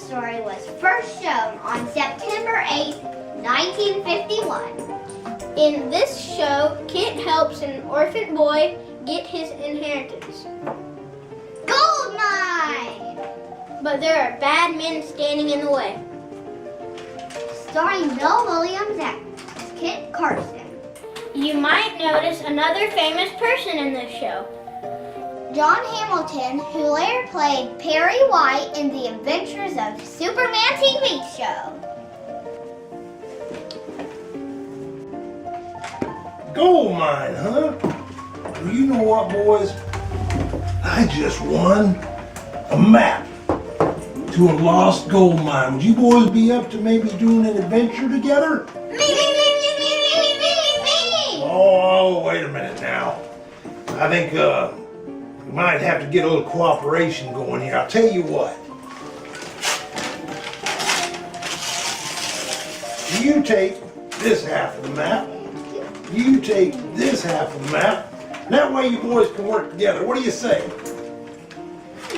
story was first shown on September 8, 1951. In this show, Kit helps an orphan boy get his inheritance. Gold mine! But there are bad men standing in the way. Starring Bill Williams as Kit Carson. You might notice another famous person in this show. John Hamilton, who later played Perry White in The Adventures of Superman TV show. Gold mine, huh? Well, you know what, boys? I just won a map to a lost gold mine. Would you boys be up to maybe doing an adventure together? Me! Oh, wait a minute now. I think we might have to get a little cooperation going here. I'll tell you what. You take this half of the map. You take this half of the map. That way you boys can work together. What do you say?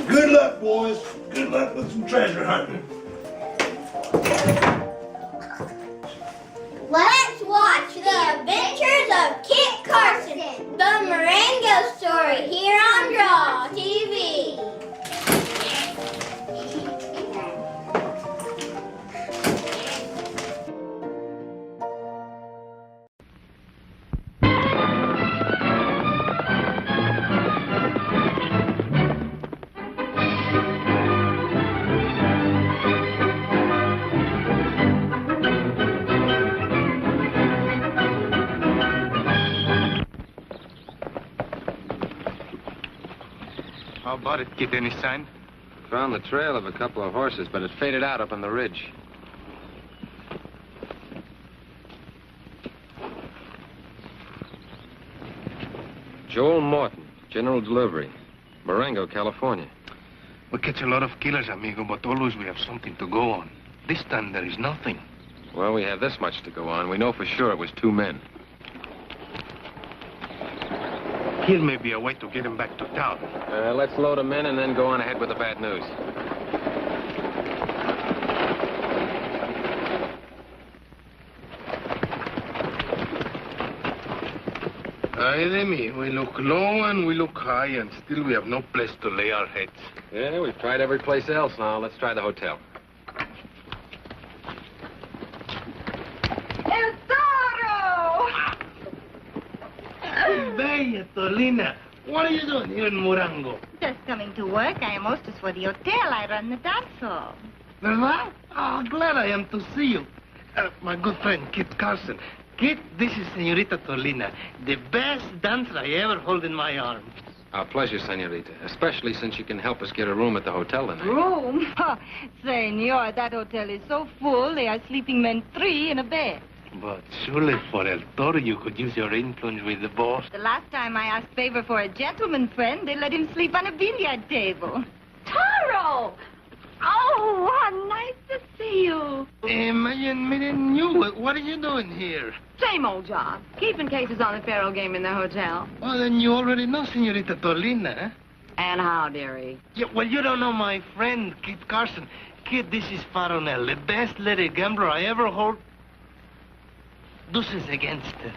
Good luck, boys. Good luck with some treasure hunting. Let's watch The Adventures of Kit Carson, The Murango story here on Draw TV. How about it, Kid? Any sign? Found the trail of a couple of horses, but it faded out up on the ridge. Joel Morton, General Delivery, Murango, California. We catch a lot of killers, amigo, but always we have something to go on. This time there is nothing. Well, we have this much to go on. We know for sure it was 2 men. Here may be a way to get him back to town. Let's load them in and then go on ahead with the bad news. Ay de me. We look low and we look high, and still we have no place to lay our heads. Yeah, we've tried every place else. Now, let's try the hotel. El Toro! Bella, Tolina. What are you doing here in Murango? Just coming to work. I am hostess for the hotel. I run the dance hall. ¿Verdad? Oh, glad I am to see you. My good friend, Kit Carson. Kit, this is Senorita Tolina, the best dancer I ever hold in my arms. Our pleasure, senorita, especially since you can help us get a room at the hotel tonight. Room? Oh, senor, that hotel is so full, they are sleeping men 3 in a bed. But surely for El Toro, you could use your influence with the boss. The last time I asked favor for a gentleman friend, they let him sleep on a billiard table. Toro! Oh, how nice to see you. Imagine meeting you. What are you doing here? Same old job. Keeping cases on the faro game in the hotel. Well, then you already know Senorita Tolina, eh? And how, dearie? Yeah, well, you don't know my friend, Kit Carson. Kid, this is Faronel, the best lady gambler I ever hold. Deuces against her.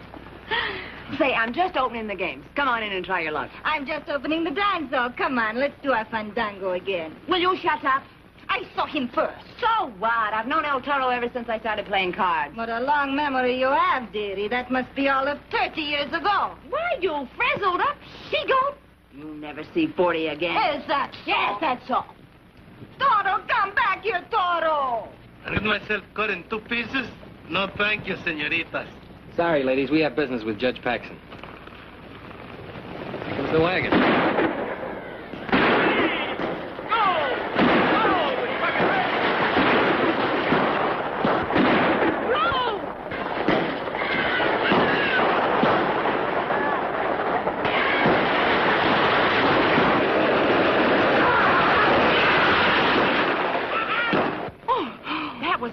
Say, I'm just opening the games. Come on in and try your luck. I'm just opening the dance hall. Come on, let's do our fandango again. Will you shut up? I saw him first. So what? I've known El Toro ever since I started playing cards. What a long memory you have, dearie. That must be all of 30 years ago. Why, you frizzled up she-goat. You'll never see 40 again. Is that so? Yes, that's all. Toro, come back here, Toro. I get myself cut in 2 pieces? No, thank you, senoritas. Sorry, ladies, we have business with Judge Paxson. Here comes the wagon.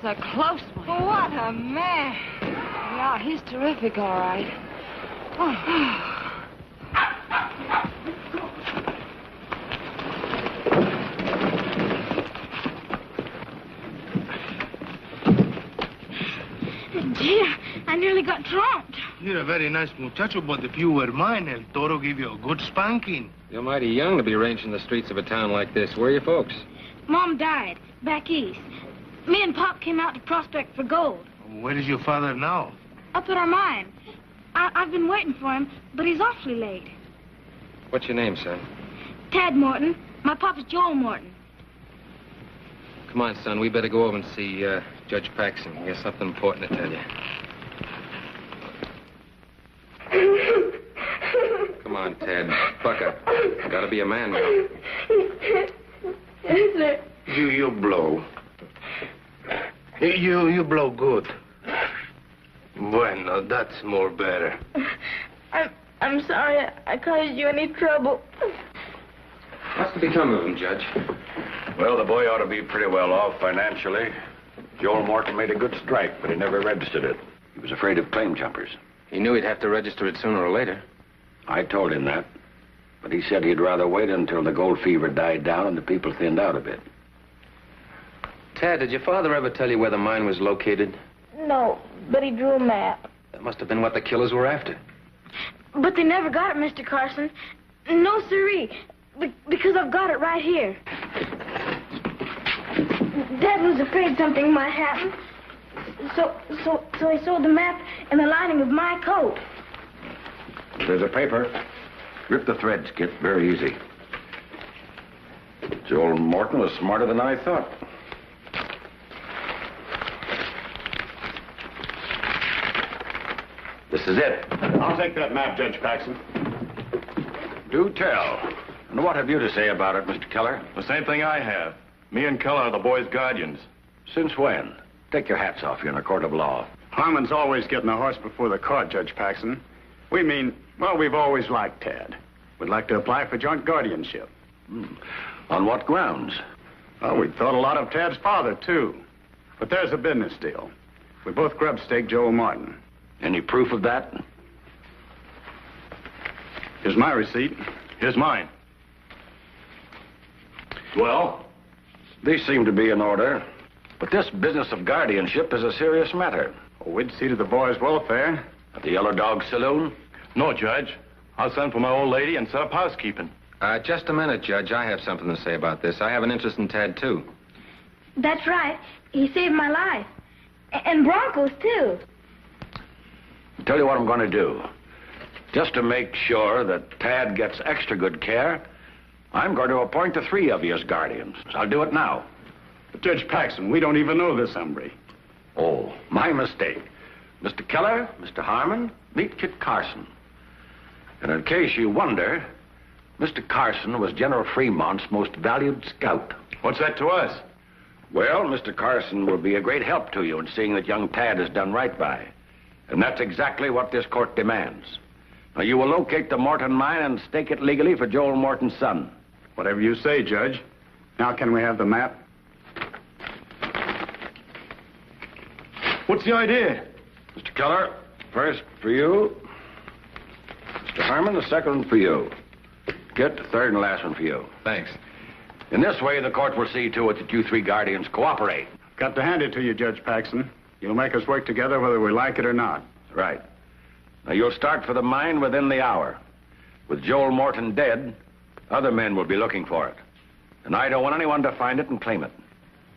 A close one. Oh, what a man. Yeah, he's terrific, all right. Oh. Gee, I nearly got trumped. You're a very nice muchacho, but if you were mine, El Toro give you a good spanking. You're mighty young to be ranging the streets of a town like this. Where are your folks? Mom died back east. Me and Pop came out to prospect for gold. Where is your father now? Up at our mine. I've been waiting for him, but he's awfully late. What's your name, son? Tad Morton. My papa's Joel Morton. Come on, son. We better go over and see Judge Paxson. He has something important to tell you. Come on, Ted. Buck up. You gotta be a man now. You blow. You blow good. Bueno, that's more better. I'm sorry I caused you any trouble. What's to become of him, Judge? Well, the boy ought to be pretty well off financially. Joel Morton made a good strike, but he never registered it. He was afraid of claim jumpers. He knew he'd have to register it sooner or later. I told him that, but he said he'd rather wait until the gold fever died down and the people thinned out a bit. Tad, did your father ever tell you where the mine was located? No, but he drew a map. That must have been what the killers were after. But they never got it, Mr. Carson. No, siree. Because I've got it right here. Dad was afraid something might happen. So he sewed the map in the lining of my coat. There's a paper. Rip the threads, Kit. Very easy. Joel Morton was smarter than I thought. This is it. I'll take that map, Judge Paxson. Do tell. And what have you to say about it, Mr. Keller? The same thing I have. Me and Keller are the boy's guardians. Since when? Take your hats off. You're in a court of law. Harmon's always getting a horse before the court, Judge Paxson. We've always liked Tad. We'd like to apply for joint guardianship. On what grounds? Oh, we thought a lot of Tad's father, too. But there's a business deal. We both grub stake Joel Martin. Any proof of that? Here's my receipt. Here's mine. Well? These seem to be in order. But this business of guardianship is a serious matter. Oh, we'd see to the boy's welfare. At the Yellow Dog Saloon? No, Judge. I'll send for my old lady and set up housekeeping. Just a minute, Judge. I have something to say about this. I have an interest in Tad, too. That's right. He saved my life. And Bronco's, too. Tell you what I'm going to do. Just to make sure that Tad gets extra good care, I'm going to appoint the three of you as guardians. I'll do it now. But Judge Paxson, we don't even know this hombre. Oh, my mistake. Mr. Keller, Mr. Harmon, meet Kit Carson. And in case you wonder, Mr. Carson was General Fremont's most valued scout. What's that to us? Well, Mr. Carson will be a great help to you in seeing that young Tad is done right by. And that's exactly what this court demands. Now, you will locate the Morton mine and stake it legally for Joel Morton's son. Whatever you say, Judge. Now, can we have the map? What's the idea? Mr. Keller, first for you. Mr. Harmon, the second one for you. Kit, the third and last one for you. Thanks. In this way, the court will see to it that you three guardians cooperate. Got to hand it to you, Judge Paxson. You'll make us work together whether we like it or not. Right. Now, you'll start for the mine within the hour. With Joel Morton dead, other men will be looking for it. And I don't want anyone to find it and claim it.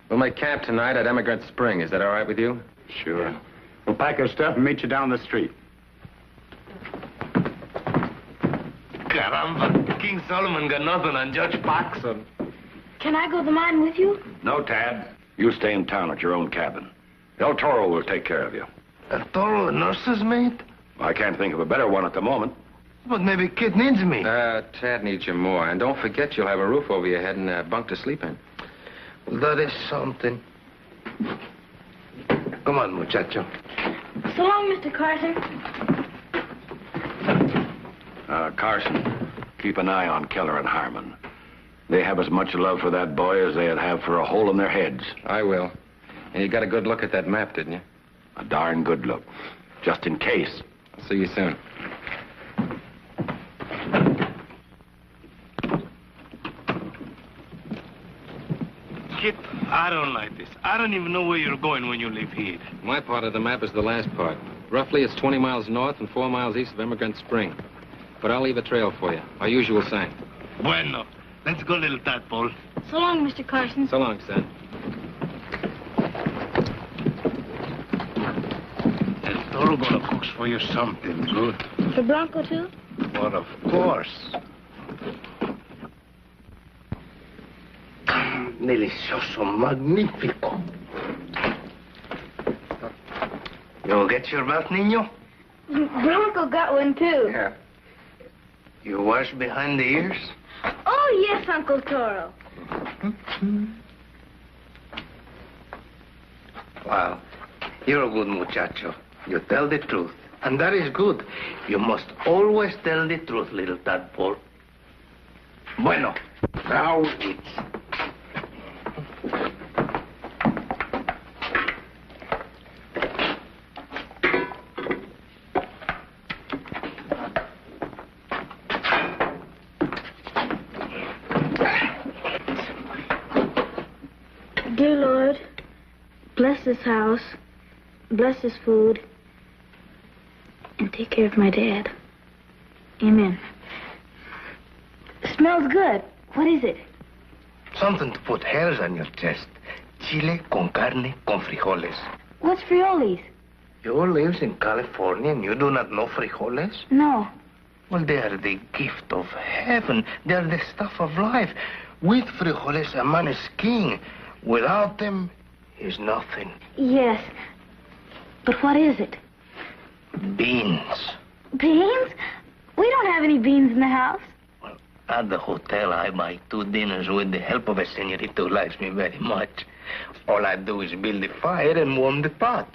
We'll make camp tonight at Emigrant Spring. Is that all right with you? Sure. We'll pack our stuff and meet you down the street. Caramba, King Solomon got nothing on Judge Paxson. Can I go to the mine with you? No, Tad. You stay in town at your own cabin. El Toro will take care of you. El Toro, a nurse's mate? I can't think of a better one at the moment. But maybe Kid needs me. Tad needs you more. And don't forget you'll have a roof over your head and a bunk to sleep in. Well, that is something. Come on, muchacho. So long, Mr. Carson. Carson, keep an eye on Keller and Harmon. They have as much love for that boy as they'd have for a hole in their heads. I will. And you got a good look at that map, didn't you? A darn good look. Just in case. I'll see you soon. Kid, I don't like this. I don't even know where you're going when you leave here. My part of the map is the last part. Roughly, it's 20 miles north and 4 miles east of Immigrant Spring. But I'll leave a trail for you. Our usual sign. Bueno. Let's go, little tadpole. So long, Mr. Carson. So long, son. El Toro gonna cook for you something good. For Bronco, too? But of course. Delicioso, magnifico. You get your bath, niño? Bronco got one, too. Yeah. You wash behind the ears? Oh, yes, Uncle Toro. Wow. You're a good muchacho. You tell the truth. And that is good. You must always tell the truth, little tadpole. Bueno, now it's... Dear Lord, bless this house, bless this food, and take care of my dad. Amen. It smells good. What is it? Something to put hairs on your chest. Chile con carne con frijoles. What's frijoles? You lives in California and you do not know frijoles? No. Well, they are the gift of heaven. They are the stuff of life. With frijoles, a man is king. Without them, he's nothing. Yes. But what is it? Beans. Beans? We don't have any beans in the house. Well, at the hotel, I buy 2 dinners with the help of a senorita who likes me very much. All I do is build the fire and warm the pot.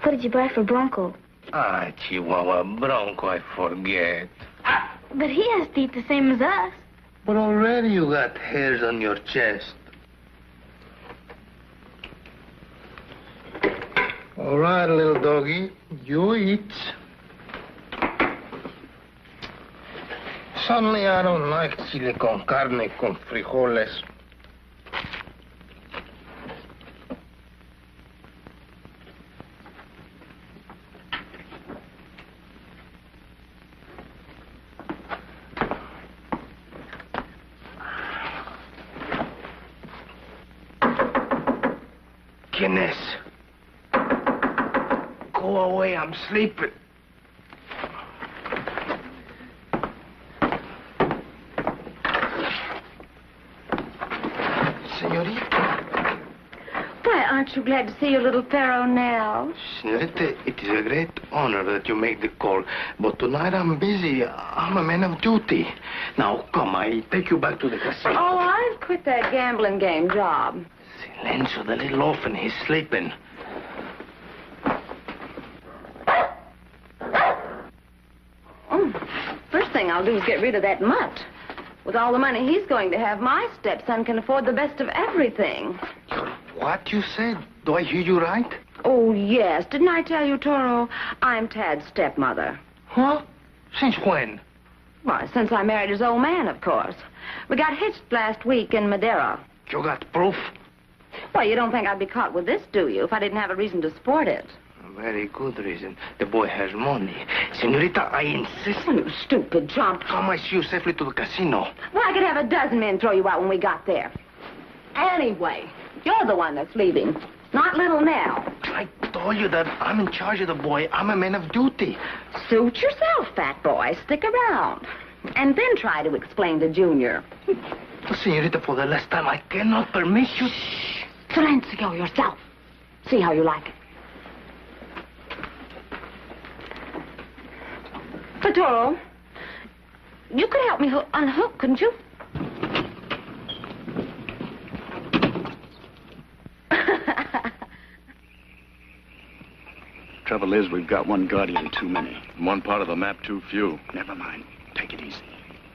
What did you buy for Bronco? Ah, Chihuahua, Bronco, I forget. But he has teeth the same as us. But already you got hairs on your chest. All right, little doggy, you eat. Suddenly I don't like chile con carne con frijoles. ¿Quién es? Go away, I'm sleeping. Senorita. Why, aren't you glad to see your little Pharaoh now? Senorita, it is a great honor that you make the call. But tonight I'm busy. I'm a man of duty. Now, come, I take you back to the casino. Oh, I've quit that gambling game job. Silencio, the little orphan, he's sleeping. First thing I'll do is get rid of that mutt. With all the money he's going to have, my stepson can afford the best of everything. What you said? Do I hear you right? Oh, yes. Didn't I tell you, Toro? I'm Tad's stepmother. Huh? Since when? Why, since I married his old man, of course. We got hitched last week in Madeira. You got proof? Well, you don't think I'd be caught with this, do you, if I didn't have a reason to sport it? A very good reason. The boy has money. Senorita, I insist. Oh, you stupid chump. Come I see you safely to the casino. Well, I could have a dozen men throw you out when we got there. Anyway, you're the one that's leaving, not little Nell. I told you that I'm in charge of the boy. I'm a man of duty. Suit yourself, fat boy. Stick around. And then try to explain to Junior. Senorita, for the last time, I cannot permit you... Shh. Silencio yourself. See how you like it. Toro, you could help me unhook, couldn't you? Trouble is, we've got one guardian too many. One part of the map too few. Never mind. Take it easy.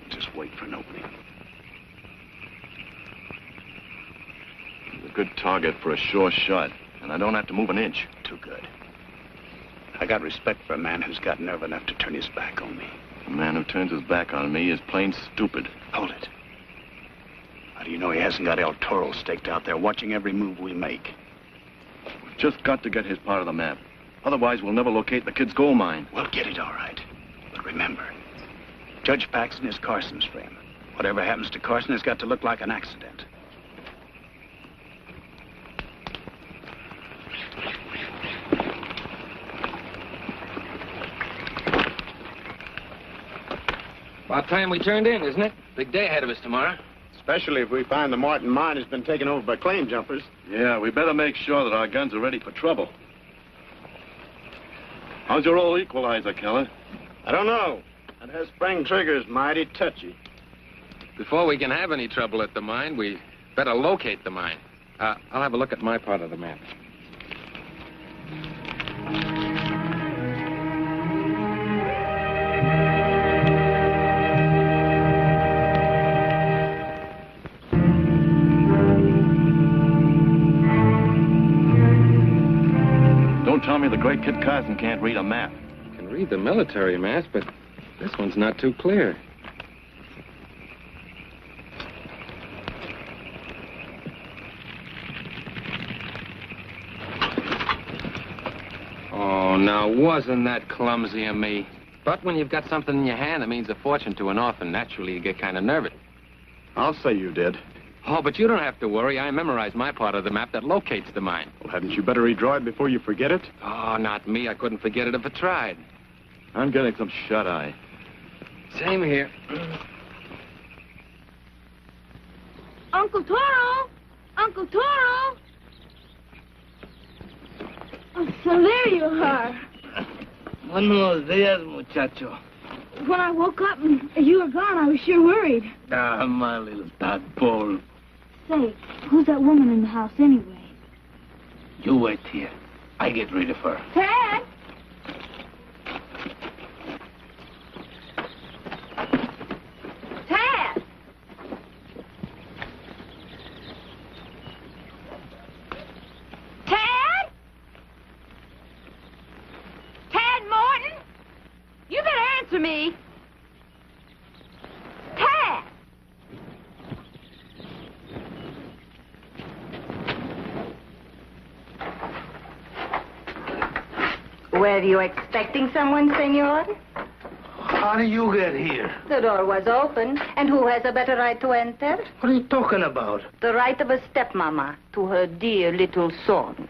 Just wait for an opening. He's a good target for a sure shot, and I don't have to move an inch. Too good. I got respect for a man who's got nerve enough to turn his back on me. A man who turns his back on me is plain stupid. Hold it. know he hasn't got El Toro staked out there watching every move we make. We've just got to get his part of the map. Otherwise, we'll never locate the kid's gold mine. We'll get it all right. But remember, Judge Paxton is Carson's friend. Whatever happens to Carson has got to look like an accident. About time we turned in, isn't it? Big day ahead of us tomorrow. Especially if we find the Martin mine has been taken over by claim jumpers. Yeah, we better make sure that our guns are ready for trouble. How's your old equalizer, Keller? I don't know. And her spring trigger's mighty touchy. Before we can have any trouble at the mine, we better locate the mine. I'll have a look at my part of the map. Don't tell me the great Kid Carson can't read a map. I can read the military maps, but this one's not too clear. Oh, now, wasn't that clumsy of me? But when you've got something in your hand that means a fortune to an orphan, naturally you get kind of nervous. I'll say you did. Oh, but you don't have to worry. I memorized my part of the map that locates the mine. Well, hadn't you better redraw it before you forget it? Oh, not me. I couldn't forget it if I tried. I'm getting some shut-eye. Same here. Uncle Toro! Uncle Toro! Oh, so there you are. Buenos días, muchacho. When I woke up and you were gone, I was sure worried. Ah, my little tadpole. Say, who's that woman in the house anyway? You wait here. I get rid of her. Tad! Tad! Tad? Tad Morton? You better answer me. Tad! Were you expecting someone, senor? How did you get here? The door was open, and who has a better right to enter? What are you talking about? The right of a stepmama to her dear little son.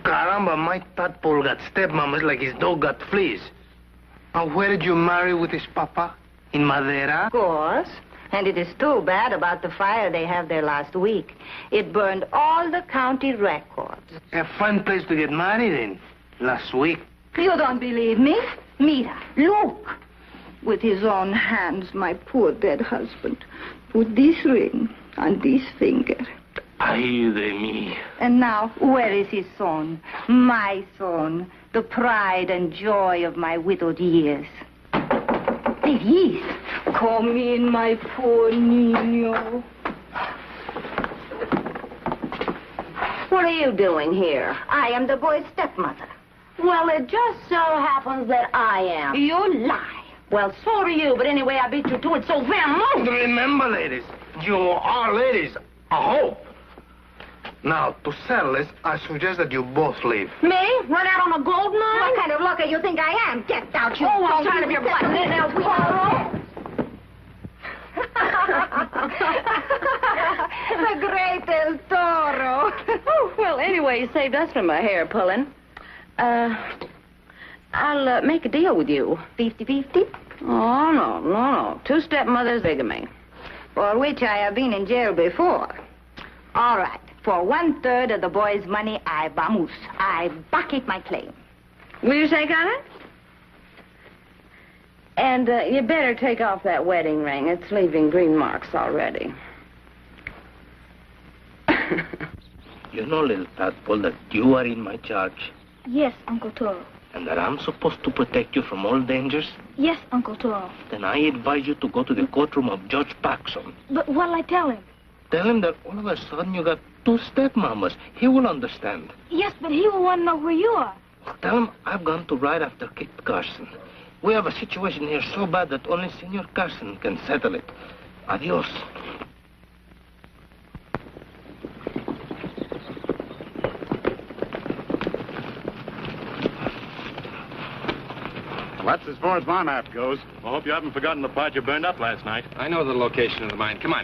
Caramba, my tadpole got stepmamas like his dog got fleas. And where did you marry with his papa? In Madera? Of course. And it is too bad about the fire they had there last week. It burned all the county records. A fine place to get married in. Last week. You don't believe me? Mira, look. With his own hands, my poor dead husband put this ring on this finger. Ay de mí. And now, where is his son? My son, the pride and joy of my widowed years. There he is. Come in, my poor Nino. What are you doing here? I am the boy's stepmother. Well, it just so happens that I am. You lie. Well, so are you, but anyway, I beat you to it, so vamos. Remember, ladies, you are ladies. I hope. Now, to settle this, I suggest that you both leave. Me? Run out on a gold mine? What kind of looker you think I am? Get out, you sign of your blood. The great El Toro. Oh, well, anyway, you saved us from a hair pulling. I'll make a deal with you. 50-50? Oh, no. Two stepmothers, bigamy. For which I have been in jail before. All right. For 1/3 of the boy's money, I bucket my claim. Will you take on it? And you better take off that wedding ring. It's leaving green marks already. You know, little tadpole, that you are in my charge. Yes, Uncle Toro. And that I'm supposed to protect you from all dangers? Yes, Uncle Toro. Then I advise you to go to the courtroom of Judge Paxton. But what'll I tell him? Tell him that all of a sudden you got two stepmamas. He will understand. Yes, but he will want to know where you are. Well, tell him I've gone to ride after Kid Carson. We have a situation here so bad that only Senor Carson can settle it. Adios. That's as far as my map goes. I hope you haven't forgotten the part you burned up last night. I know the location of the mine. Come on.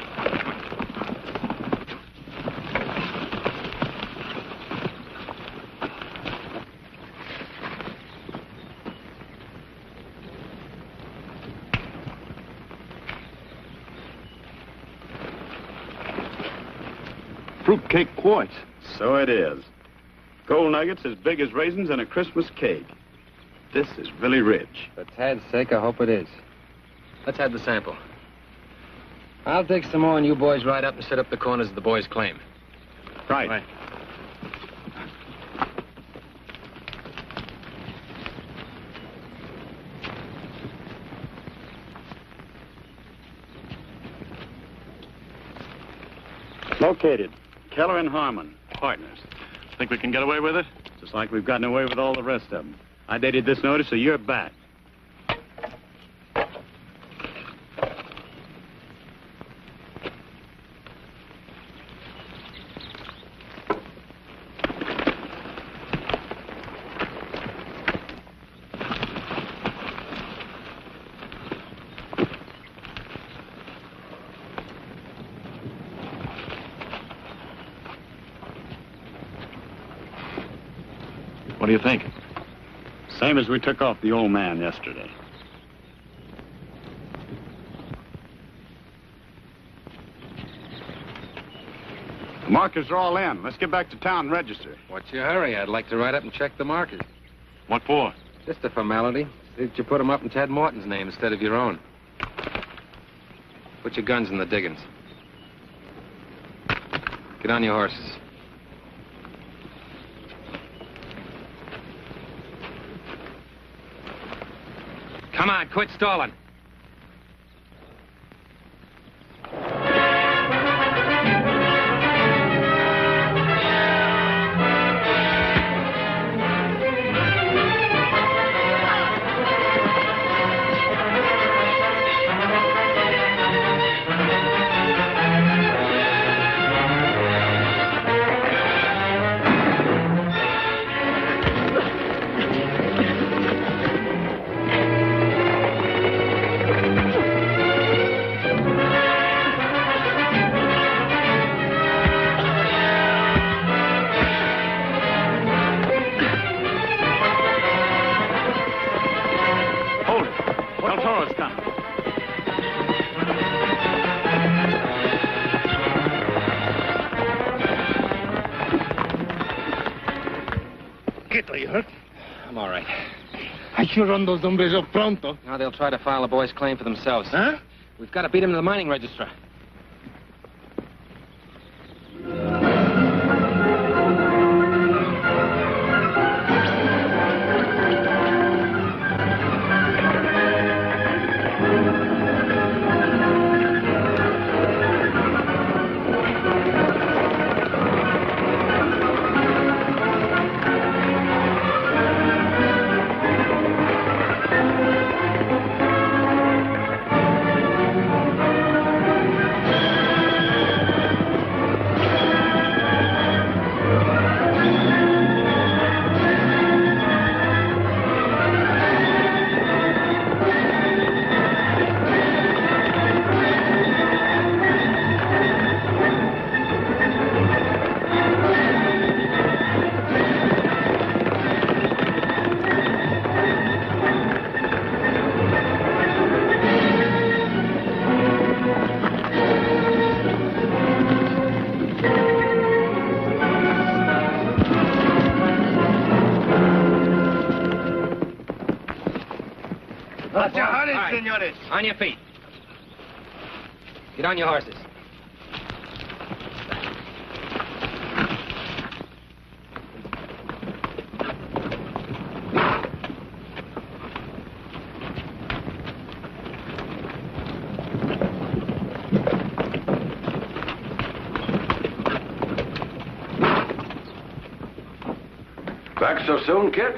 Fruitcake quartz. So it is. Gold nuggets as big as raisins in a Christmas cake. This is really rich. For Tad's sake, I hope it is. Let's have the sample. I'll dig some more and you boys ride up and set up the corners of the boys' claim. Right. Located. Keller and Harmon, partners. Think we can get away with it? Just like we've gotten away with all the rest of them. I dated this notice a year back. What do you think? Same as we took off the old man yesterday. The markers are all in. Let's get back to town and register. What's your hurry? I'd like to ride up and check the markers. What for? Just a formality. See if you put them up in Ted Morton's name instead of your own. Put your guns in the diggings. Get on your horses. Come on, quit stalling. Are you hurt? I'm all right. I should run those hombres up pronto. Now they'll try to file a boy's claim for themselves. Huh? We've got to beat them to the mining register. Senores. On your feet. Get on your horses. Back so soon, kid?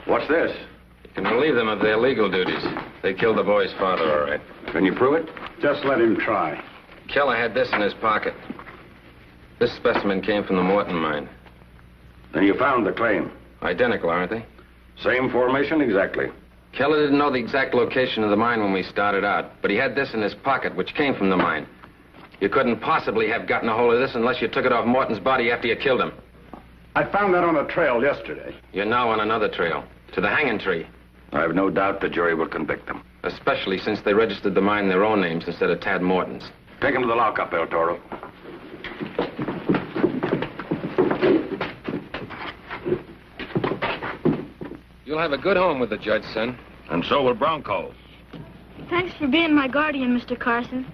What's this? You can relieve them of their legal duties. They killed the boy's father, all right. Can you prove it? Just let him try. Keller had this in his pocket. This specimen came from the Morton mine. Then you found the claim. Identical, aren't they? Same formation exactly. Keller didn't know the exact location of the mine when we started out, but he had this in his pocket, which came from the mine. You couldn't possibly have gotten a hold of this unless you took it off Morton's body after you killed him. I found that on a trail yesterday. You're now on another trail, to the hanging tree. I have no doubt the jury will convict them. Especially since they registered the mine in their own names instead of Tad Morton's. Take him to the lockup, El Toro. You'll have a good home with the judge, son. And so will Bronco. Thanks for being my guardian, Mr. Carson.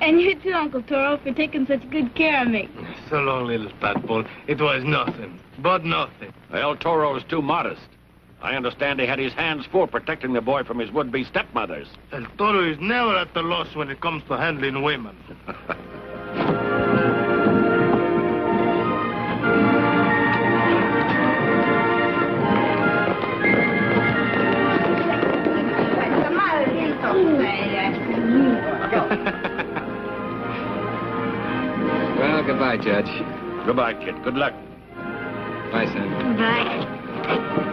And you too, Uncle Toro, for taking such good care of me. So long, little tadpole. It was nothing, but nothing. El Toro is too modest. I understand he had his hands full protecting the boy from his would-be stepmothers. El Toro is never at a loss when it comes to handling women. Well, goodbye, Judge. Goodbye, kid. Good luck. Bye, son. Bye.